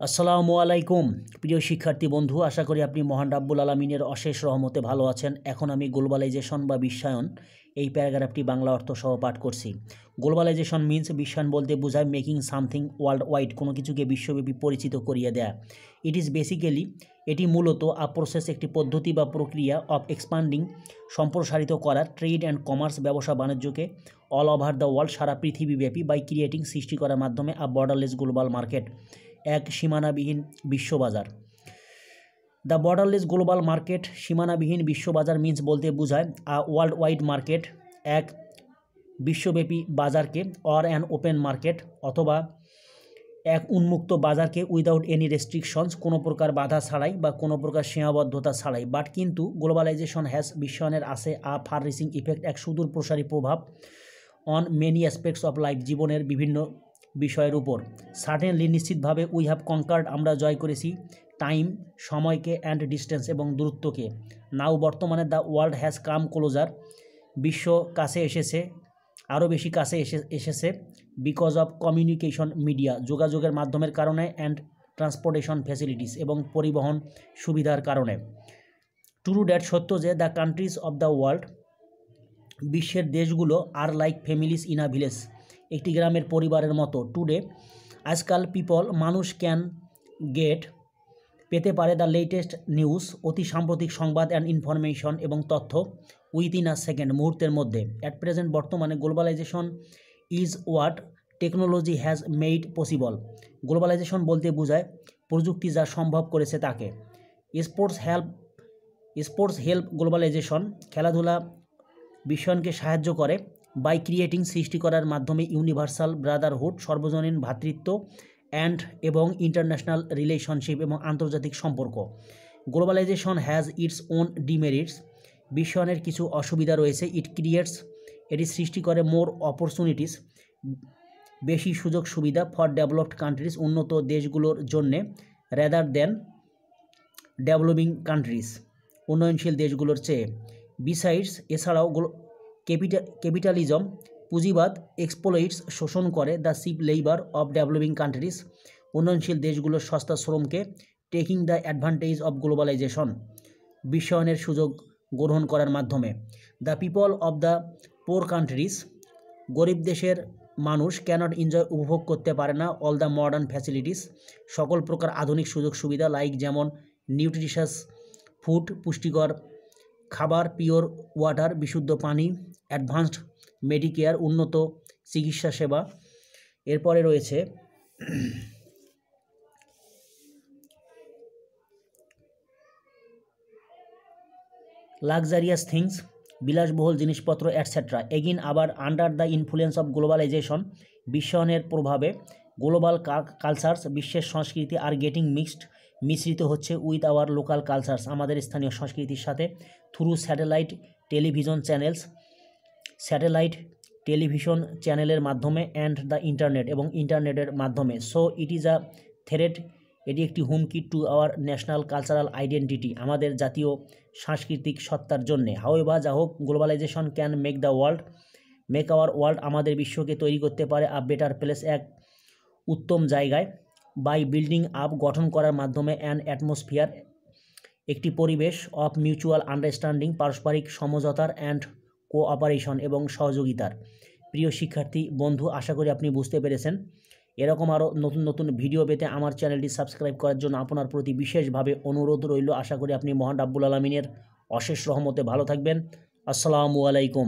আসসালামু আলাইকুম প্রিয় শিক্ষার্থী বন্ধু, আশা করি আপনি মহান রাব্বুল আলামিনের অশেষ রহমতে ভালো আছেন। এখন আমি গ্লোবালাইজেশন বা বিশ্বায়ন এই প্যারাগ্রাফটি বাংলা অর্থ সহ পাঠ করছি। গ্লোবালাইজেশন মিন্স বিশ্বায়ন বলতে বোঝায় মেকিং সামথিং ওয়ার্ল্ড ওয়াইড, কোনো কিছুকে বিশ্বব্যাপী পরিচিত করিয়ে দেয়া। ইট ইজ বেসিক্যালি, এটি মূলত আ প্রসেস, একটি পদ্ধতি বা প্রক্রিয়া অফ এক্সপান্ডিং, সম্প্রসারিত করার, ট্রেড অ্যান্ড কমার্স, ব্যবসা বাণিজ্যকে অল ওভার দ্য ওয়ার্ল্ড, সারা পৃথিবীব্যাপী, বাই ক্রিয়েটিং, সৃষ্টি করার মাধ্যমে আ বর্ডারলেস গ্লোবাল মার্কেট, এক সীমানাবিহীন বিশ্ববাজার। দ্য বর্ডারলেস গ্লোবাল মার্কেট, সীমানাবিহীন বিশ্ববাজার মিন্স বলতে বোঝায় আ ওয়ার্ল্ড ওয়াইড মার্কেট, এক বিশ্বব্যাপী বাজারকে, অর অ্যান ওপেন মার্কেট, অথবা এক উন্মুক্ত বাজারকে, উইদাউট এনি রেস্ট্রিকশনস, কোনো প্রকার বাধা ছাড়াই বা কোনো প্রকার সীমাবদ্ধতা ছাড়াই। বাট কিন্তু গ্লোবালাইজেশন হ্যাজ, বিশ্বায়নের আছে, আ ফার রিচিং ইফেক্ট, এক সুদূর প্রসারী প্রভাব, on many aspects of life, জীবনের বিভিন্ন বিষয়ের উপর। সার্টেনলি, নিশ্চিতভাবে, উই হ্যাভ কনকার্ড, আমরা জয় করেছি, টাইম, সময়কে, অ্যান্ড ডিস্টেন্স, এবং দূরত্বকে। নাও, বর্তমানে, the world has come closer, বিশ্ব কাছে এসেছে, আরও বেশি কাছে এসেছে, বিকজ অফ কমিউনিকেশন মিডিয়া, যোগাযোগের মাধ্যমের কারণে, অ্যান্ড ট্রান্সপোর্টেশন ফ্যাসিলিটিস, এবং পরিবহন সুবিধার কারণে। ট্রু দ্যাট, সত্য যে, the countries of the world, বিশ্বের দেশগুলো, are like families in a village, একটি গ্রামের পরিবারের মতো। টুডে, আজকাল, পিপল, মানুষ, ক্যান গেট, পেতে পারে, দ্য লেটেস্ট নিউজ, অতি সাম্প্রতিক সংবাদ, অ্যান্ড ইনফরমেশন, এবং তথ্য, উইথিন আ সেকেন্ড, মুহূর্তের মধ্যে। অ্যাট প্রেজেন্ট, বর্তমানে, globalisation is what technology has made possible, globalisation বলতে বোঝায় প্রযুক্তি যা সম্ভব করেছে তাকে। স্পোর্টস হেল্প গ্লোবালাইজেশন, খেলাধুলা বিশ্বায়নকে সাহায্য করে, বাই ক্রিয়েটিং, সৃষ্টি করার মাধ্যমে, ইউনিভার্সাল ব্রাদারহুড, সর্বজনীন ভ্রাতৃত্ব, অ্যান্ড, এবং ইন্টারন্যাশনাল রিলেশনশিপ, এবং আন্তর্জাতিক সম্পর্ক। Globalisation has its own demerits, বিশ্বায়নের কিছু অসুবিধা রয়েছে। ইট ক্রিয়েটস, এটি সৃষ্টি করে, মোর অপরচুনিটিস, বেশি সুযোগ সুবিধা, ফর ডেভেলপড কান্ট্রিজ, উন্নত দেশগুলোর জন্যে, রেদার দেন ডেভেলপিং কান্ট্রিজ, উন্নয়নশীল দেশগুলোর চেয়ে। বিসাইডস, এছাড়াও, ক্যাপিটালিজম, পুঁজিবাদ, এক্সপ্লয়েটস, শোষণ করে, the cheap labour of developing countries, উন্নয়নশীল দেশগুলোর সস্তা শ্রমকে, taking the advantage of globalisation, বিশ্বায়নের সুযোগ গ্রহণ করার মাধ্যমে। The people of the poor countries, গরিব দেশের মানুষ, ক্যানট এনজয়, উপভোগ করতে পারে না, অল দ্য মডার্ন ফ্যাসিলিটিস, সকল প্রকার আধুনিক সুযোগ সুবিধা, লাইক, যেমন, নিউট্রিশাস ফুড, পুষ্টিকর খাবার, পিওর ওয়াটার, বিশুদ্ধ পানি, অ্যাডভান্সড মেডিকেয়ার, উন্নত চিকিৎসা সেবা। এরপরে রয়েছে লাক্সারিয়াস থিংস, বিলাসবহুল জিনিসপত্র, অ্যাটসেট্রা। এগিন, আবার, under the influence of globalisation, বিশ্বায়নের প্রভাবে, গ্লোবাল কালচার্স, বিশ্বের সংস্কৃতি, আর গেটিং মিক্সড, মিশ্রিত হচ্ছে, উইথ আওয়ার লোকাল কালচার্স, আমাদের স্থানীয় সংস্কৃতির সাথে, through satellite television channels, satellite television চ্যানেলের মাধ্যমে, অ্যান্ড দ্য ইন্টারনেট, এবং ইন্টারনেটের মাধ্যমে। So it is a threat, এটি একটি হুমকি, to our national cultural identity, আমাদের জাতীয় সাংস্কৃতিক সত্তার জন্যে। হাউএভার, যা হোক, globalisation can make our world, আমাদের বিশ্বকে তৈরি করতে পারে, আ বেটার প্লেস, এক উত্তম জায়গায়, বাই বিল্ডিং আপ, গঠন করার মাধ্যমে, অ্যান অ্যাটমসফিয়ার, একটি পরিবেশ, অফ মিউচুয়াল আন্ডারস্ট্যান্ডিং, পারস্পরিক সমঝোতার, অ্যান্ড কোঅপারেশন, এবং সহযোগিতার। প্রিয় শিক্ষার্থী বন্ধু, আশা করি আপনি বুঝতে পেরেছেন। এরকম আরও নতুন নতুন ভিডিও পেতে আমার চ্যানেলটি সাবস্ক্রাইব করার জন্য আপনার প্রতি বিশেষভাবে অনুরোধ রইল। আশা করি আপনি মহান রাব্বুল আলামিনের অশেষ রহমতে ভালো থাকবেন। আসসালামু আলাইকুম।